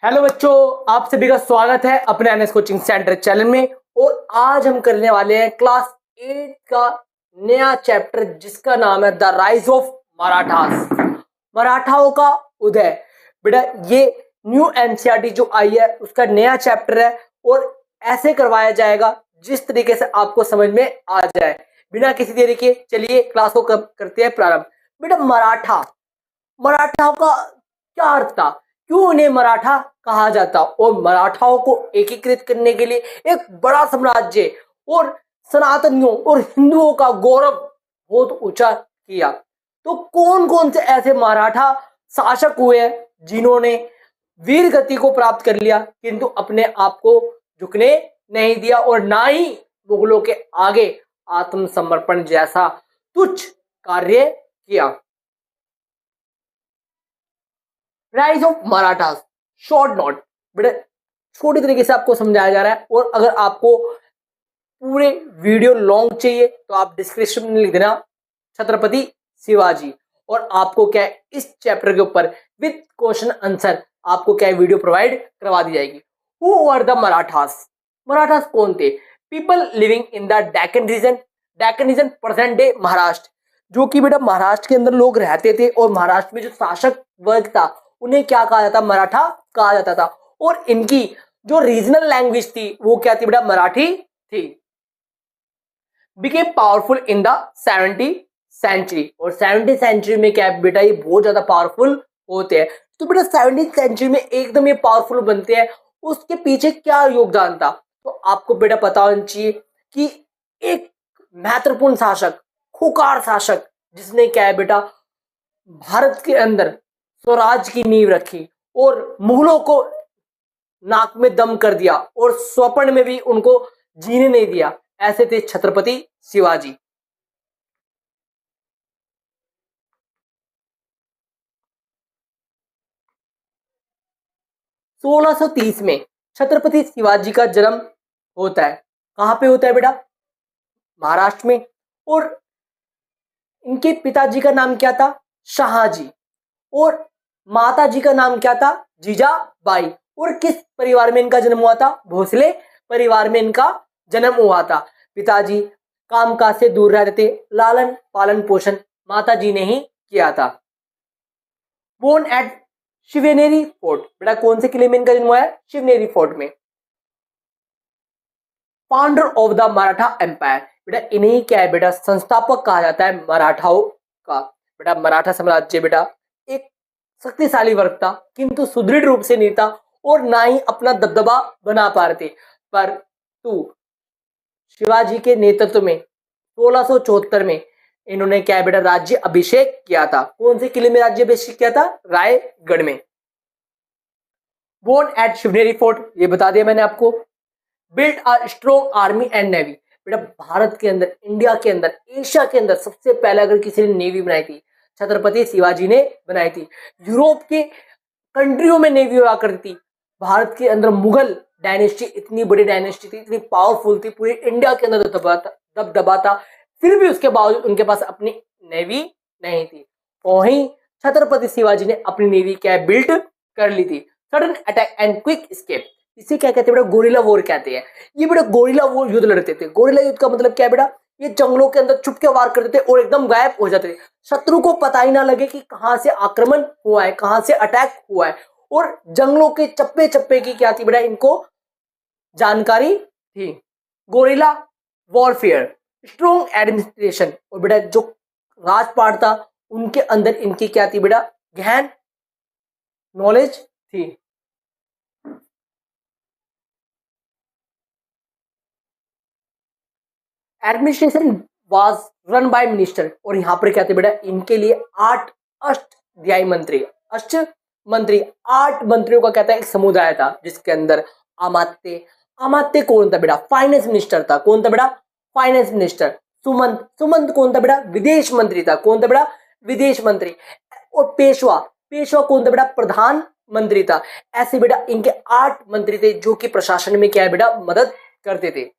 Hello बच्चों, आप सभी का स्वागत है अपने एनएस कोचिंग सेंटर चैनल में। और आज हम करने वाले हैं क्लास 8 का नया चैप्टर जिसका नाम है द राइज ऑफ मराठास, मराठाओं का उदय। बेटा ये न्यू एनसीईआरटी जो आई है उसका नया चैप्टर है और ऐसे करवाया जाएगा जिस तरीके से आपको समझ में आ जाए। बिना किसी देरी के चलिए क्लास को करते हैं प्रारंभ। बेटा मराठाओं का क्या अर्थ था, क्यों उन्हें मराठा कहा जाता, और मराठाओं को एकीकृत करने के लिए एक बड़ा साम्राज्य और सनातनियों और हिंदुओं का गौरव बहुत ऊंचा किया। तो कौन कौन से ऐसे मराठा शासक हुए हैं जिन्होंने वीर गति को प्राप्त कर लिया किंतु अपने आप को झुकने नहीं दिया और ना ही मुगलों के आगे आत्मसमर्पण जैसा तुच्छ कार्य किया। Rise of Marathas short note, बेटा छोटी तरीके से आपको समझाया जा रहा है। और अगर आपको पूरे वीडियो लॉन्ग चाहिए तो आप डिस्क्रिप्शन में लिख देना छत्रपति शिवाजी, और आपको क्या है इस चैप्टर के ऊपर विद क्वेश्चन आंसर आपको क्या है वीडियो प्रोवाइड करवा दी जाएगी। Who were the Marathas, Marathas कौन थे? People living in the Deccan region present day Maharashtra, जो कि बेटा महाराष्ट्र के अंदर लोग रहते थे और महाराष्ट्र में जो शासक वर्ग था उन्हें क्या कहा जाता, मराठा कहा जाता था। और इनकी जो रीजनल लैंग्वेज थी वो क्या थी बेटा, मराठी थी। Became powerful in the 70th century, और 70th सेंचुरी में क्या है बेटा ये बहुत ज्यादा पावरफुल होते हैं। तो बेटा 70th सेंचुरी में एकदम ये पावरफुल बनते हैं, उसके पीछे क्या योगदान था तो आपको बेटा पता होना चाहिए कि एक महत्वपूर्ण शासक, खूंखार शासक जिसने क्या है बेटा भारत के अंदर स्वराज की नींव रखी और मुगलों को नाक में दम कर दिया और स्वप्न में भी उनको जीने नहीं दिया, ऐसे थे छत्रपति शिवाजी। सोलह सौ 30 में छत्रपति शिवाजी का जन्म होता है। कहां पे होता है बेटा? महाराष्ट्र में। और इनके पिताजी का नाम क्या था? शाहजी। और माताजी का नाम क्या था? जीजाबाई। और किस परिवार में इनका जन्म हुआ था? भोसले परिवार में इनका जन्म हुआ था। पिताजी कामकाज से दूर रहते थे, लालन पालन पोषण माताजी ने ही किया था। बोर्न एट शिवनेरी फोर्ट, बेटा कौन से किले में इनका जन्म हुआ है? शिवनेरी फोर्ट में। Founder of the Maratha empire, बेटा इन्हें क्या है बेटा संस्थापक कहा जाता है मराठाओं का। बेटा मराठा साम्राज्य बेटा एक शक्तिशाली वर्ग था किंतु सुदृढ़ रूप से नहीं था और ना ही अपना दबदबा बना पा रहे थे। पर तू शिवाजी के नेतृत्व में 1674 में इन्होंने क्या है बेटा राज्य अभिषेक किया था। कौन से किले में राज्य अभिषेक किया था? रायगढ़ में। बोर्न एट शिवनेरी फोर्ट, ये बता दिया मैंने आपको। Build a strong army and navy, बेटा भारत के अंदर, इंडिया के अंदर, एशिया के अंदर सबसे पहले अगर किसी ने नेवी बनाई थी छत्रपति शिवाजी ने बनाई थी। यूरोप के कंट्रियों में नेवी हुआ करती थी। भारत के अंदर मुगल डायनेस्टी इतनी बड़ी डायनेस्टी थी, इतनी पावरफुल थी, पूरे इंडिया के अंदर दबदबा था, फिर भी उसके बावजूद उनके पास अपनी नेवी नहीं थी। वहीं छत्रपति शिवाजी ने अपनी नेवी क्या बिल्ड कर ली थी। Sudden attack and quick escape, इसे क्या कहते हैं बेटा? गोरिल्ला वॉर कहते हैं। ये बेटा गोरिल्ला वॉर युद्ध लड़ते थे। गोरिल्ला युद्ध का मतलब क्या है बेटा? ये जंगलों के अंदर छुप के वार करते थे और एकदम गायब हो जाते थे, शत्रु को पता ही ना लगे कि कहां से आक्रमण हुआ है, कहां से अटैक हुआ है। और जंगलों के चप्पे चप्पे की क्या थी बेटा इनको जानकारी थी। गोरिल्ला वॉरफेयर, स्ट्रॉन्ग एडमिनिस्ट्रेशन, और बेटा जो राजपाट था उनके अंदर इनकी क्या थी बेटा? गहन नॉलेज थी। Administration was run by minister, और यहाँ पर क्या थे बेटा इनके लिए 8 अष्टध्यायी मंत्री, अष्ट मंत्री 8 मंत्रियों का कहता है एक समुदाय था जिसके अंदर अमात्य कौन था बेटा? फाइनेंस मिनिस्टर था। कौन था बेटा? Finance minister. सुमंत कौन था बेटा? विदेश मंत्री था। कौन था बेटा? विदेश मंत्री। और पेशवा कौन था बेटा? प्रधानमंत्री था। ऐसे बेटा इनके 8 मंत्री थे जो कि प्रशासन में क्या है बेटा मदद करते थे।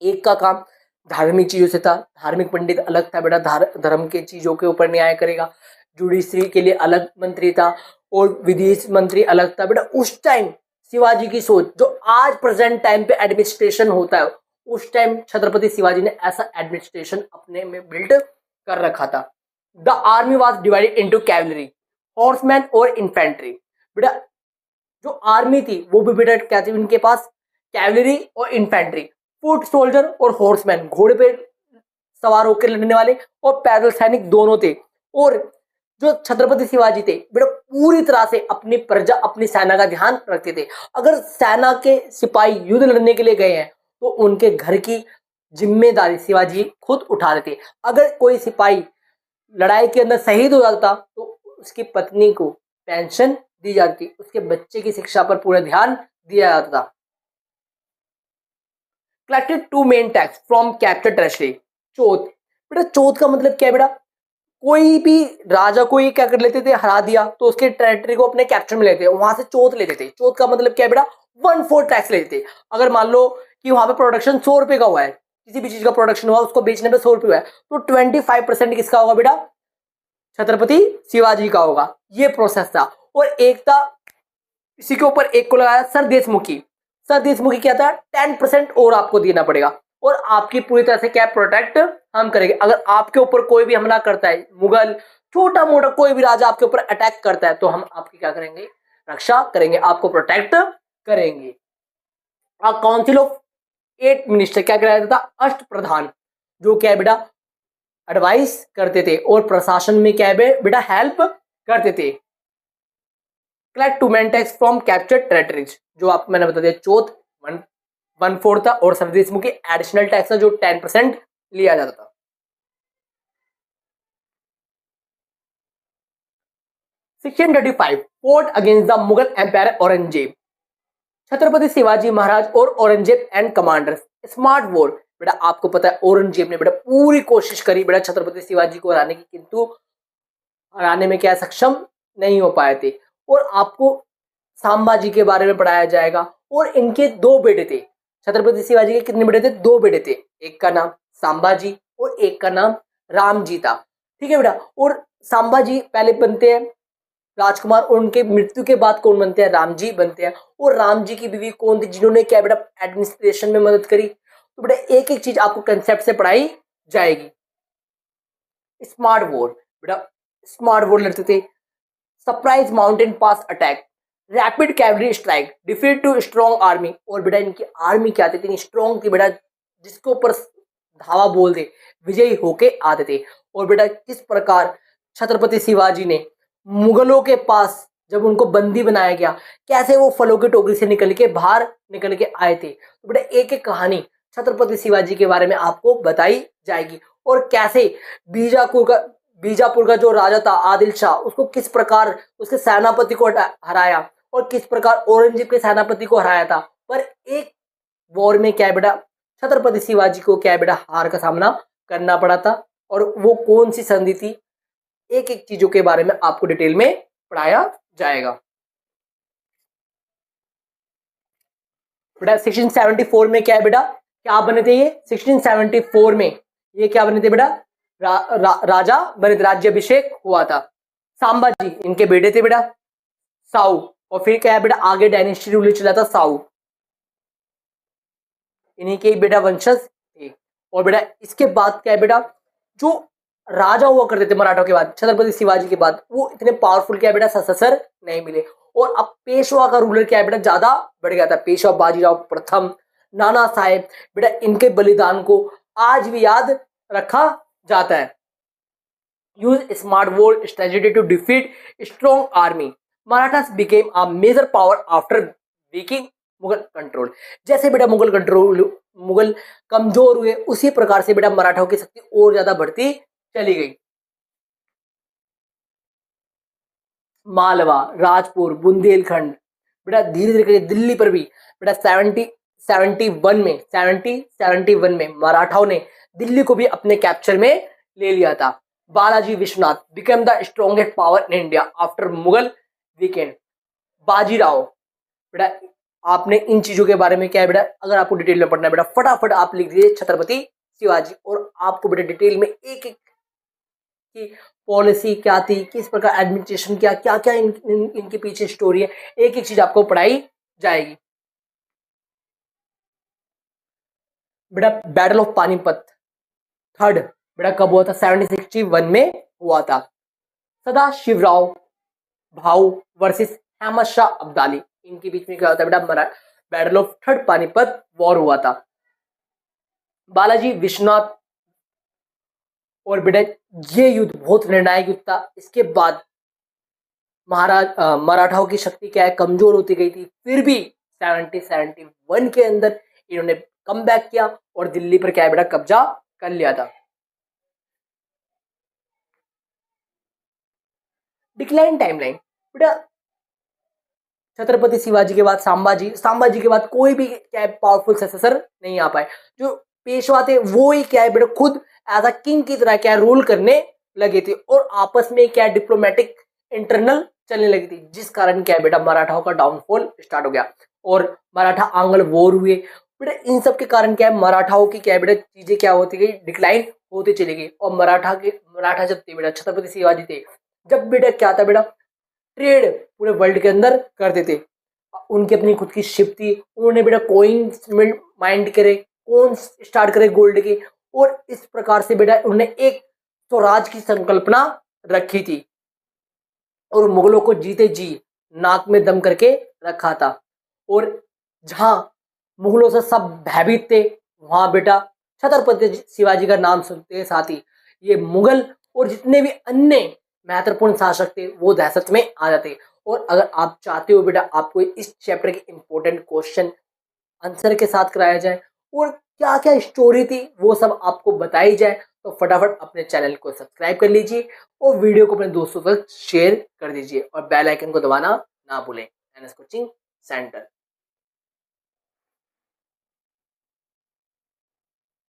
एक का काम धार्मिक चीजों से था, धार्मिक पंडित अलग था बेटा, धर्म के चीजों के ऊपर न्याय करेगा। जुडिशरी के लिए अलग मंत्री था, और विदेश मंत्री अलग था बेटा। उस टाइम शिवाजी की सोच जो आज प्रेजेंट टाइम पे एडमिनिस्ट्रेशन होता है, उस टाइम छत्रपति शिवाजी ने ऐसा एडमिनिस्ट्रेशन अपने में बिल्ड कर रखा था। The army was divided into cavalry, horseman और इन्फेंट्री। बेटा जो आर्मी थी वो भी बेटा क्या थी उनके पास, कैवलरी और इन्फेंट्री, फुट सोल्जर और हॉर्समैन, घोड़े पे सवार होकर लड़ने वाले, और पैदल सैनिक दोनों थे। और जो छत्रपति शिवाजी थे बेटा पूरी तरह से अपनी प्रजा अपनी सेना का ध्यान रखते थे। अगर सेना के सिपाही युद्ध लड़ने के लिए गए हैं तो उनके घर की जिम्मेदारी शिवाजी खुद उठाते थे। अगर कोई सिपाही लड़ाई के अंदर शहीद हो जाता तो उसकी पत्नी को पेंशन दी जाती, उसके बच्चे की शिक्षा पर पूरा ध्यान दिया जाता था। Collected two main tax from capture territory. Chauth, बेटा चौथ का मतलब क्या है बेटा, कोई भी राजा को ये क्या कर लेते थे, हरा दिया तो उसके टेरिटरी को अपने कैप्चर में लेते, वहां से चौथ लेते थे। चौथ का मतलब क्या है बेटा, 1/4 टैक्स लेते थे। अगर मान लो कि वहां पे प्रोडक्शन 100 रुपए का हुआ है, किसी भी चीज का प्रोडक्शन हुआ उसको बेचने पे 100 रुपए हुआ है, तो 25% किसका होगा बेटा, छत्रपति शिवाजी का होगा। ये प्रोसेस था। और एक था इसी के ऊपर एक को लगाया सर देशमुखी। सर देशमुखी क्या था, 10% और आपको देना पड़ेगा और आपकी पूरी तरह से क्या प्रोटेक्ट हम करेंगे। अगर आपके ऊपर कोई भी हमला करता है, मुगल छोटा मोटा कोई भी राजा आपके ऊपर अटैक करता है, तो हम आपकी क्या करेंगे, रक्षा करेंगे, आपको प्रोटेक्ट करेंगे। काउंसिल ऑफ 8 मिनिस्टर क्या कराया था, अष्ट प्रधान, जो क्या है बेटा एडवाइस करते थे और प्रशासन में क्या है बेटा हेल्प करते थे। Collect two main tax from captured territories, जो आप मैंने बता दिया चौथ 1/4 था, और सर देशमुखी एडिशनल टैक्स था जो 10% लिया जाता था। Section 35 fought against the Mughal empire Aurangzeb. Chhatrapati Shivaji Maharaj और Aurangzeb and commanders, smart war. बेटा आपको पता है औरंगजेब ने बेटा पूरी कोशिश करी बेटा छत्रपति शिवाजी को हराने की, किंतु हराने में क्या सक्षम नहीं हो पाए थे। और आपको संभाजी के बारे में पढ़ाया जाएगा। और इनके 2 बेटे थे, छत्रपति शिवाजी के कितने बेटे थे, 2 बेटे थे, एक का नाम संभाजी और एक का नाम रामजी था। ठीक है बेटा। और संभाजी पहले बनते हैं राजकुमार, और उनके मृत्यु के बाद कौन बनते हैं, रामजी बनते हैं। और रामजी की बीवी कौन थी, जिन्होंने क्या बेटा एडमिनिस्ट्रेशन में मदद करी। तो बेटा एक एक चीज आपको कंसेप्ट से पढ़ाई जाएगी। स्मार्ट वॉर, बेटा स्मार्ट वॉर लड़ते थे। Surprise mountain pass attack, rapid cavalry strike, defeat to strong army. और बेटा इनकी आर्मी क्या थी, इतनी स्ट्रॉन्ग थी बेटा जिसके ऊपर धावा बोल दे विजयी होके आते थे। और बेटा किस प्रकार छत्रपति शिवाजी ने मुगलों के पास जब उनको बंदी बनाया गया, कैसे वो फलों की टोकरी से निकल के बाहर निकल के आए थे। तो बेटा एक एक कहानी छत्रपति शिवाजी के बारे में आपको बताई जाएगी। और कैसे बीजापुर का जो राजा था आदिल शाह, उसको किस प्रकार उसके सेनापति को हराया, और किस प्रकार औरंगजेब के सेनापति को हराया था। पर एक वॉर में क्या है बेटा छत्रपति शिवाजी को क्या है बेटा हार का सामना करना पड़ा था। और वो कौन सी संधि थी, एक एक चीजों के बारे में आपको डिटेल में पढ़ाया जाएगा। बेटा 1674 में क्या है बेटा, क्या बने थे ये 1674 में, ये क्या बने थे बेटा राजा बने थे, राज्याभिषेक हुआ था। सांबाजी इनके बेटे थे बेटा साऊ, और फिर क्या है बेटा आगे डायनेस्टी रूल चला था साऊ, इन्हीं के बेटा वंशज थे। और बेटा इसके बाद क्या है बेटा, जो राजा हुआ करते थे मराठों के बाद छत्रपति शिवाजी के बाद, वो इतने पावरफुल क्या है बेटा सससर नहीं मिले। और अब पेशवा का रूलर क्या है बेटा ज्यादा बढ़ गया था। पेशवा बाजीराव प्रथम, नाना साहेब, बेटा इनके बलिदान को आज भी याद रखा जाता है। Use smart war strategy to defeat strong army, Marathas became a major power after weakening Mughal control. जैसे बेटा मुगल कमजोर हुए, उसी प्रकार से बेटा मराठाओं की शक्ति और ज्यादा बढ़ती चली गई। मालवा, राजपुर, बुंदेलखंड, बेटा धीरे धीरे दिल्ली पर भी बेटा 71 में मराठाओं ने दिल्ली को भी अपने कैप्चर में ले लिया था। Balaji Vishwanath became the strongest power in India after Mughal weekend. Bajirao, बेटा आपने इन चीजों के बारे में क्या है बेटा, अगर आपको डिटेल में पढ़ना है बेटा फटाफट आप लिख दीजिए छत्रपति शिवाजी, और आपको बेटा डिटेल में एक एक कि पॉलिसी क्या थी, किस प्रकार एडमिनिस्ट्रेशन किया, क्या क्या इनके पीछे स्टोरी है, एक एक चीज आपको पढ़ाई जाएगी। बेटा बैटल ऑफ पानीपत थर्ड बेटा कब हुआ था? 1761 में हुआ था। सदा शिवराव भाऊ वर्सेस अहमद शाह अब्दाली, इनके बीच में क्या होता है बेटा? Battle of third Panipat war हुआ था। बालाजी विश्वनाथ और बेटा ये युद्ध बहुत निर्णायक युद्ध था। इसके बाद मराठाओं की शक्ति क्या है, कमजोर होती गई थी, फिर भी 1771 के अंदर इन्होंने कम बैक किया और दिल्ली पर क्या है बेटा? कब्जा कर लिया था। डिक्लाइन टाइमलाइन बेटा छत्रपति शिवाजी के बाद संभाजी के बाद कोई भी क्या है पावरफुल सक्सेसर नहीं आ पाए। जो पेशवा थे वो ही क्या है बेटा खुद एज अ किंग की तरह क्या रूल करने लगे थे और आपस में क्या डिप्लोमेटिक इंटरनल चलने लगी थी, जिस कारण क्या है बेटा मराठाओं का डाउनफॉल स्टार्ट हो गया और मराठा आंग्ल वॉर हुए। बेटा इन सब के कारण क्या है मराठाओं की क्या है बेटा चीजें क्या होती गई, डिक्लाइन होती चली गई। और मराठा जब थे बेटा छत्रपति शिवाजी थे, जब बेटा क्या था बेटा ट्रेड पूरे वर्ल्ड के अंदर करते थे, उनकी अपनी खुद की शिप थी, उन्होंने बेटा कॉइन्स माइंड करे, कौन स्टार्ट करे गोल्ड के, और इस प्रकार से बेटा उन्होंने एक स्वराज की संकल्पना रखी थी और मुगलों को जीते जी नाक में दम करके रखा था। और जहां मुगलों से सब भयभीत थे वहां बेटा छत्रपति शिवाजी का नाम सुनते हैं साथ ही ये मुगल और जितने भी अन्य महत्वपूर्ण शासक थे वो दहशत में आ जाते। और अगर आप चाहते हो बेटा आपको इस चैप्टर के इंपॉर्टेंट क्वेश्चन आंसर के साथ कराया जाए और क्या क्या स्टोरी थी वो सब आपको बताई जाए, तो फटाफट अपने चैनल को सब्सक्राइब कर लीजिए और वीडियो को अपने दोस्तों तक शेयर कर दीजिए और बेल आइकन को दबाना ना भूलें। NS coaching centre.